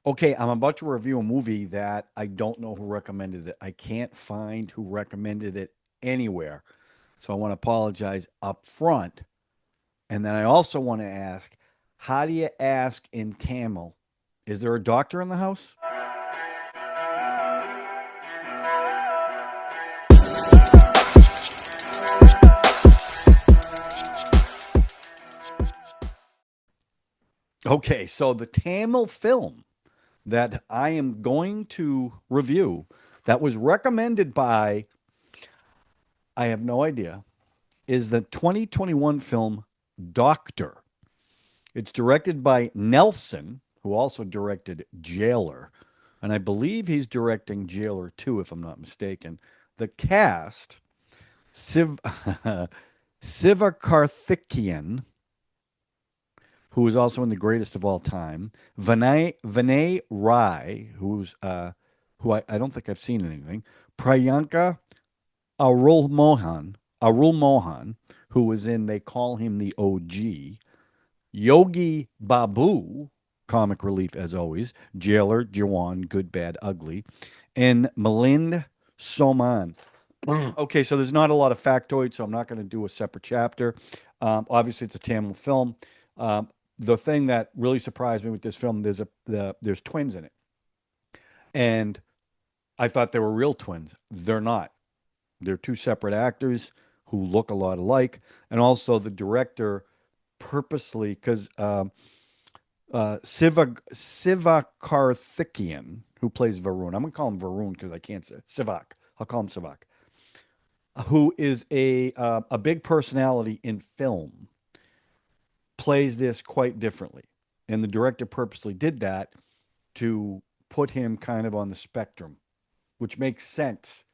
Okay, I'm about to review a movie that I don't know who recommended it. I can't find who recommended it anywhere. So I want to apologize up front. And then I also want to ask, how do you ask in Tamil? Is there a doctor in the house? Okay, so the Tamil film that I am going to review that was recommended by, I have no idea, is the 2021 film Doctor. It's directed by Nelson, who also directed Jailer. And I believe he's directing Jailer 2, if I'm not mistaken. The cast Sivakarthikeyan, who is also in The Greatest of All Time, Vinay Rai, who I don't think I've seen anything, Priyanka Arul Mohan, who was in They Call Him the OG, Yogi Babu, comic relief as always, Jailer, Jawan, Good, Bad, Ugly, and Malind Soman. Okay, so there's not a lot of factoids, so I'm not going to do a separate chapter. Obviously, it's a Tamil film. The thing that really surprised me with this film, there's twins in it, and I thought they were real twins. They're not. They're two separate actors who look a lot alike, and also the director purposely because Sivakarthikeyan, who plays Varun, I'm gonna call him Varun because I can't say Sivak. I'll call him Sivak, who is a big personality in film, plays this quite differently, and the director purposely did that to put him kind of on the spectrum, which makes sense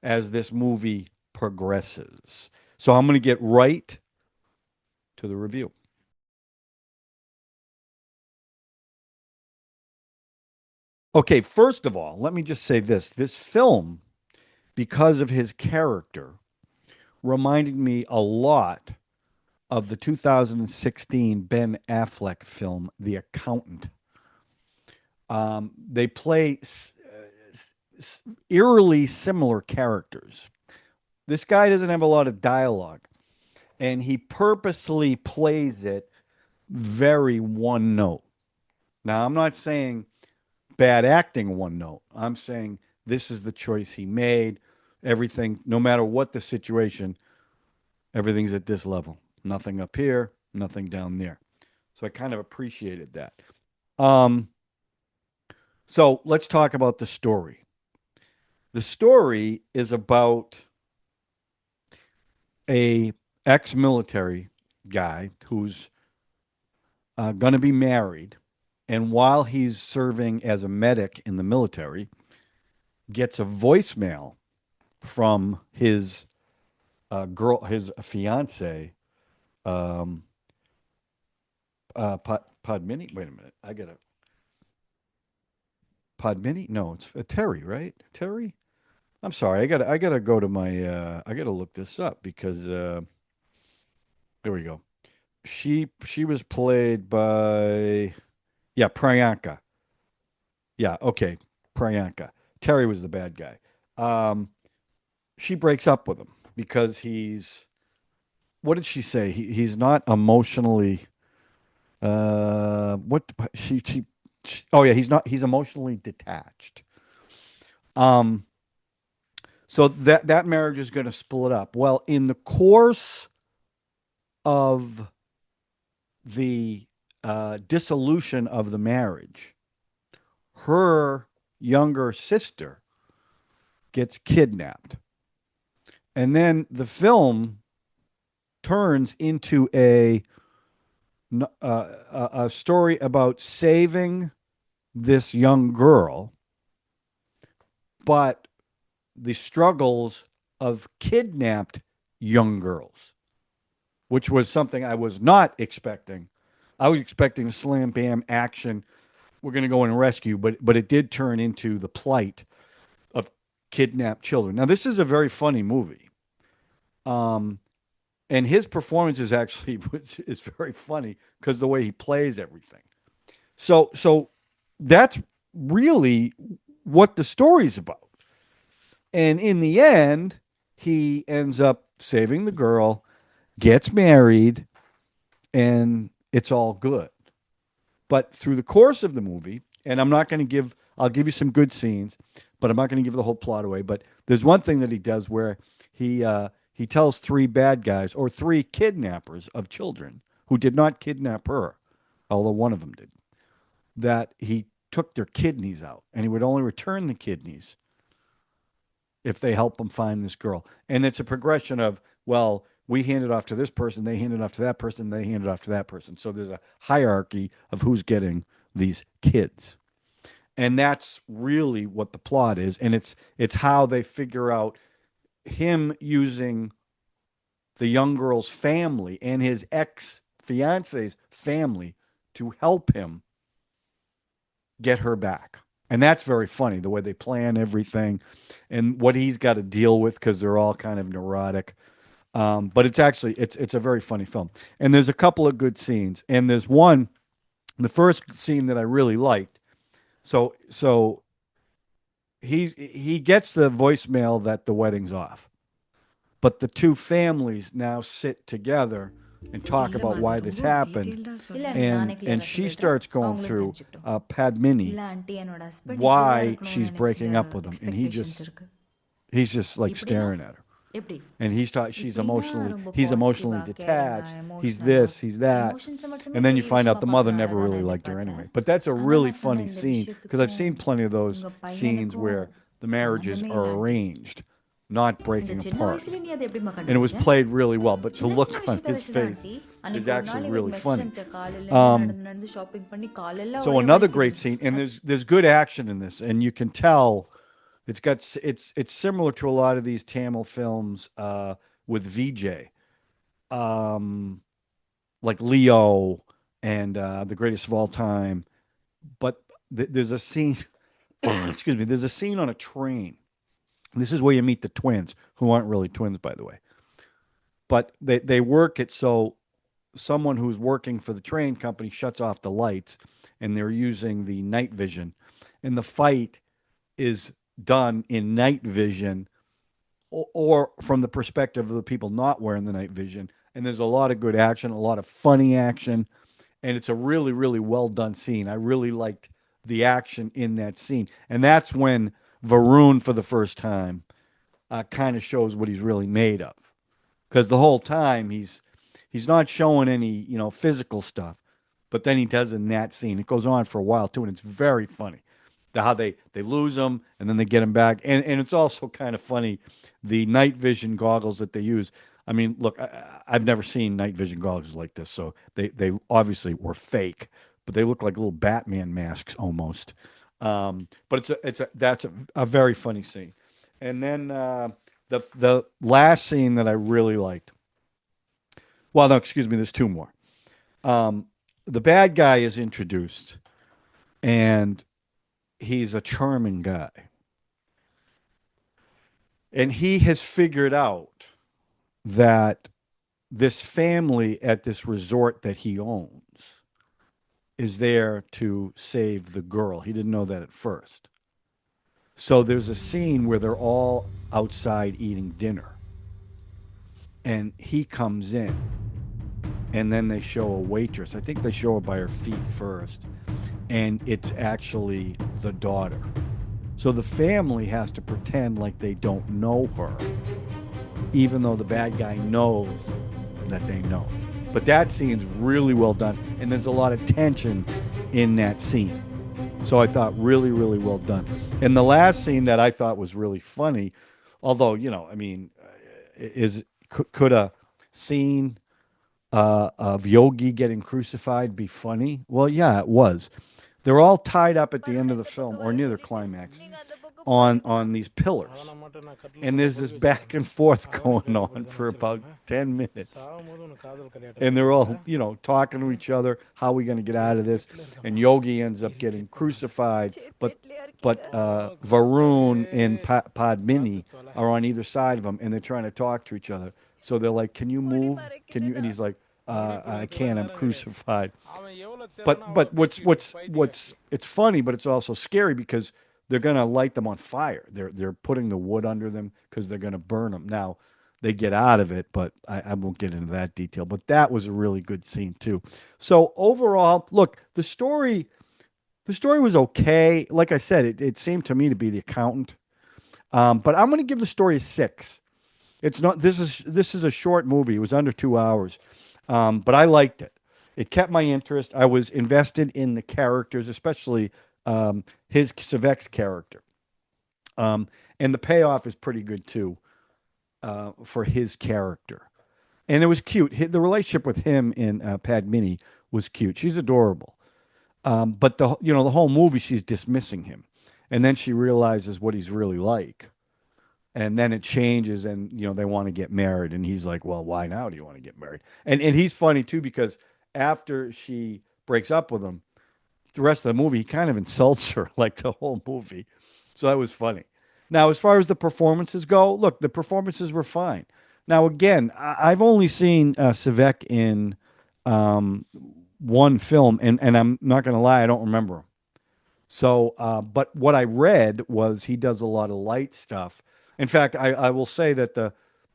as this movie progresses. So I'm going to get right to the review. Okay, first of all, let me just say this. This film, because of his character, reminded me a lot of the 2016 Ben Affleck film, The Accountant. They play eerily similar characters. This guy doesn't have a lot of dialogue, and he purposely plays it very one note. Now, I'm not saying bad acting one note. I'm saying this is the choice he made. Everything, no matter what the situation, everything's at this level. Nothing up here, nothing down there. So I kind of appreciated that. Um, so let's talk about the story. The story is about a ex-military guy who's going to be married, and while he's serving as a medic in the military, gets a voicemail from his his fiance, um, Padmini. Wait a minute, I got a Padmini. No, it's Terry, right? Terry. I'm sorry. I gotta go to my. I gotta look this up because there we go. She was played by, yeah, Priyanka. Yeah, okay, Priyanka. Terry was the bad guy. Um, she breaks up with him because he's, what did she say? He's not emotionally. What she oh yeah, he's emotionally detached. Um, so that marriage is going to split up. Well, in the course of the dissolution of the marriage, her younger sister gets kidnapped. And then the film turns into a story about saving this young girl, but the struggles of kidnapped young girls, which was something I was not expecting. I was expecting a slam bam action. We're going to go and rescue, but it did turn into the plight of kidnapped children. Now, this is a very funny movie. Um, and his performance is actually is very funny because the way he plays everything. So that's really what the story's about. And in the end, he ends up saving the girl, gets married, and it's all good. But through the course of the movie, and I'm not going to give, I'll give you some good scenes, but I'm not going to give the whole plot away. But there's one thing that he does where he tells three bad guys or three kidnappers of children who did not kidnap her, although one of them did, that he took their kidneys out and he would only return the kidneys if they help him find this girl. And it's a progression of, well, we hand it off to this person, they hand it off to that person, they hand it off to that person. So there's a hierarchy of who's getting these kids. And that's really what the plot is. And it's how they figure out him using the young girl's family and his ex fiance's family to help him get her back. And that's very funny, the way they plan everything and what he's got to deal with because they're all kind of neurotic. But it's actually it's a very funny film. And there's a couple of good scenes. And there's one, the first scene that I really liked. So he gets the voicemail that the wedding's off. But the two families now sit together and talk about why this happened. And she starts going through Padmini why she's breaking up with him, and he's just like staring at her. And he's emotionally detached. He's this, he's that. And then you find out the mother never really liked her anyway. But that's a really funny scene because I've seen plenty of those scenes where the marriages are arranged, not breaking apart. And it was played really well, but the look on his face is actually really funny. So another great scene, and there's good action in this, and you can tell it's similar to a lot of these Tamil films with VJ, um, like Leo and The Greatest of All Time. But there's a scene, excuse me, there's a scene on a train. This is where you meet the twins, who aren't really twins, by the way. But they work it so someone who's working for the train company shuts off the lights, and they're using the night vision, and the fight is done in night vision or from the perspective of the people not wearing the night vision. And there's a lot of good action, a lot of funny action, and it's a really, really well done scene. I really liked the action in that scene. And that's when Varun, for the first time, kind of shows what he's really made of. Because the whole time he's not showing any physical stuff, but then he does in that scene. It goes on for a while too, and it's very funny. How they lose him and then they get him back, and it's also kind of funny the night vision goggles that they use. I mean, look, I've never seen night vision goggles like this, so they obviously were fake, but they look like little Batman masks almost. But that's a very funny scene. And then the last scene that I really liked. Well, no, excuse me. There's two more. Um, the bad guy is introduced, and he's a charming guy. And he has figured out that this family at this resort that he owns is there to save the girl. He didn't know that at first. So there's a scene where they're all outside eating dinner. And he comes in. And then they show a waitress. I think they show her by her feet first. And it's actually the daughter. So the family has to pretend like they don't know her, even though the bad guy knows that they know. But that scene's really well done, and there's a lot of tension in that scene. So I thought really, really well done. And the last scene that I thought was really funny, although I mean, is could a scene of Yogi getting crucified be funny? Well, yeah, it was. They're all tied up at the end of the film or near the climax on these pillars. And there's this back and forth going on for about 10 minutes. And they're all, talking to each other. How are we going to get out of this? And Yogi ends up getting crucified. But Varun and Padmini are on either side of him, and they're trying to talk to each other. So they're like, "Can you move? Can you?" And he's like, I can't. I'm crucified. அவன் எவ்வளவு திறனா But அவ்வளவு பேசிட்டு பைத்தியக்காரன். it's funny, but it's also scary because they're gonna light them on fire. They're putting the wood under them because they're gonna burn them. Now they get out of it, but I won't get into that detail. But that was a really good scene too. So overall, look, the story was okay. Like I said, it seemed to me to be the accountant. But I'm going to give the story a six. It's not. This is a short movie. It was under 2 hours, but I liked it. It kept my interest. I was invested in the characters, especially his Savek's character, and the payoff is pretty good too for his character. And it was cute. The relationship with him and Padmini was cute. She's adorable. But the whole movie she's dismissing him, and then she realizes what he's really like, and then it changes, and they want to get married, and he's like, well, why now do you want to get married? And he's funny too because after she breaks up with him, the rest of the movie he kind of insults her like the whole movie, so that was funny. Now, as far as the performances go, look, the performances were fine. Now, again, I've only seen Sivek in um, one film, and I'm not going to lie, I don't remember him. So, but what I read was he does a lot of light stuff. In fact, I will say that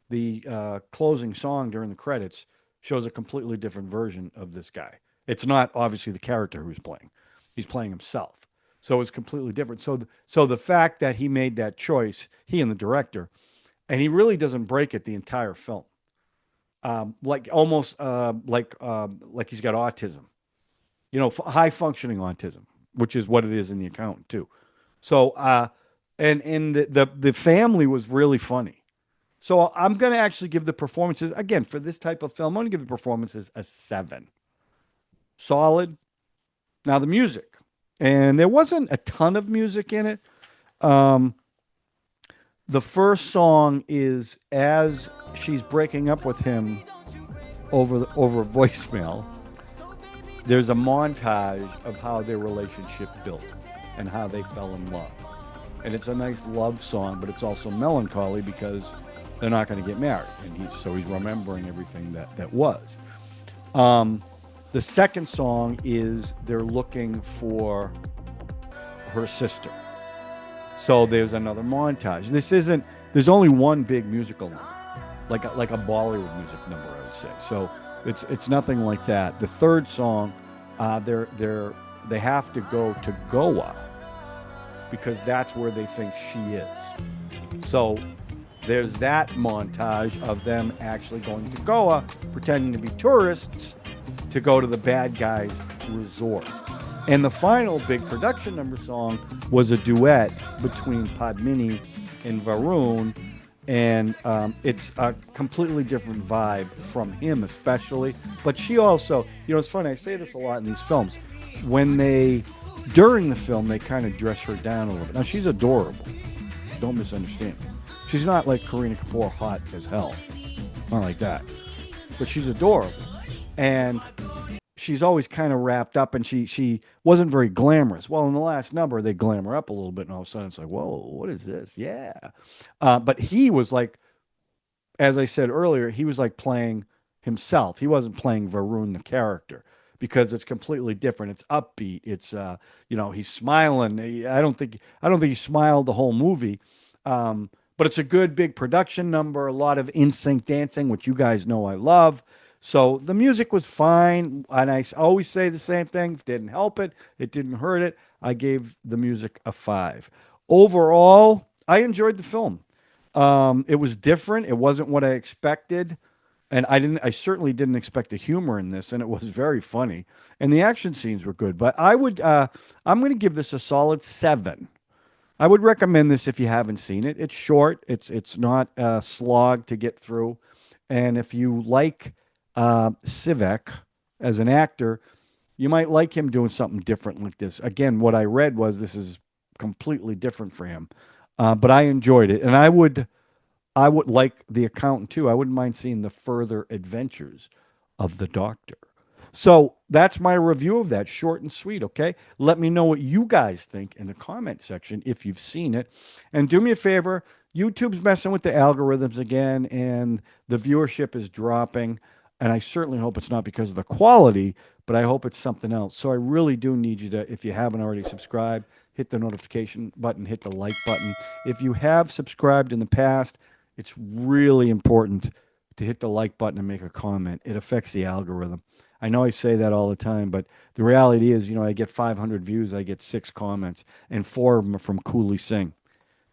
the closing song during the credits shows a completely different version of this guy. It's not obviously the character who's playing; he's playing himself. So it's completely different. So the fact that he made that choice, he and the director, and he really doesn't break it the entire film, like almost like he's got autism, high functioning autism, which is what it is in the accountant too. So, and the family was really funny. So I'm going to actually give the performances again for this type of film. I'm going to give the performances a seven, solid. Now the music, and there wasn't a ton of music in it. Um, the first song is as she's breaking up with him over voicemail. There's a montage of how their relationship built and how they fell in love. And it's a nice love song, but it's also melancholy because they're not going to get married. And he's remembering everything that was. Um, the second song is they're looking for her sister. So there's another montage. There's only one big musical number, like a Bollywood music number, I would say. So it's nothing like that. The third song, they have to go to Goa because that's where they think she is. So there's that montage of them actually going to Goa, pretending to be tourists to go to the bad guys' resort. And the final big production number song was a duet between Padmini and Varun, and it's a completely different vibe from him, especially. But she also, it's funny. I say this a lot in these films. During the film, they kind of dress her down a little bit. Now she's adorable. Don't misunderstand me. She's not like Kareena Kapoor, hot as hell, not like that. But she's adorable, and she's always kind of wrapped up, and she wasn't very glamorous. Well, in the last number, they glamour up a little bit, and all of a sudden it's like, whoa, what is this? Yeah. But he was like, as I said earlier, he was like playing himself. He wasn't playing Varun, the character, because it's completely different. It's upbeat. It's he's smiling. I don't think he smiled the whole movie. But it's a good big production number, a lot of in sync dancing, which you guys know I love. So the music was fine, and I always say the same thing. Didn't help it. It didn't hurt it. I gave the music a five. Overall, I enjoyed the film. It was different. It wasn't what I expected, and I certainly didn't expect the humor in this, and it was very funny. And the action scenes were good. But I'm going to give this a solid seven. I would recommend this if you haven't seen it. It's short. It's not a slog to get through, and if you like Sivek as an actor, you might like him doing something different like this. Again, what I read was this is completely different for him, but I enjoyed it, and I would like the accountant too. I wouldn't mind seeing the further adventures of the Doctor. So that's my review of that, short and sweet. Okay, let me know what you guys think in the comment section if you've seen it, and do me a favor. YouTube's messing with the algorithms again, and the viewership is dropping. And I certainly hope it's not because of the quality, but I hope it's something else. So I really do need you to, if you haven't already subscribed, hit the notification button, hit the like button. If you have subscribed in the past, it's really important to hit the like button and make a comment. It affects the algorithm. I know I say that all the time, but the reality is, I get 500 views, I get 6 comments, and 4 of them are from Cooley Singh.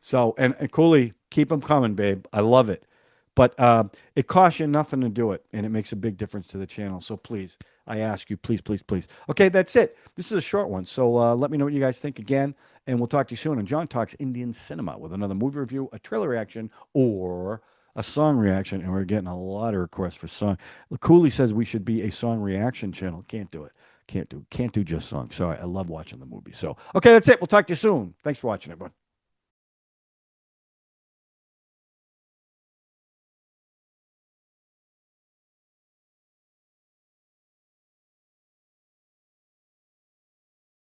So, and Cooley, keep them coming, babe. I love it. But it costs you nothing to do it, and it makes a big difference to the channel. So please, I ask you, please, please, please. Okay, that's it. This is a short one. So let me know what you guys think again, and we'll talk to you soon. And John Talks Indian Cinema with another movie review, a trailer reaction, or a song reaction. And we're getting a lot of requests for song. Cooley says we should be a song reaction channel. Can't do it. Can't do just songs. Sorry, I love watching the movie. So okay, that's it. We'll talk to you soon. Thanks for watching, everyone.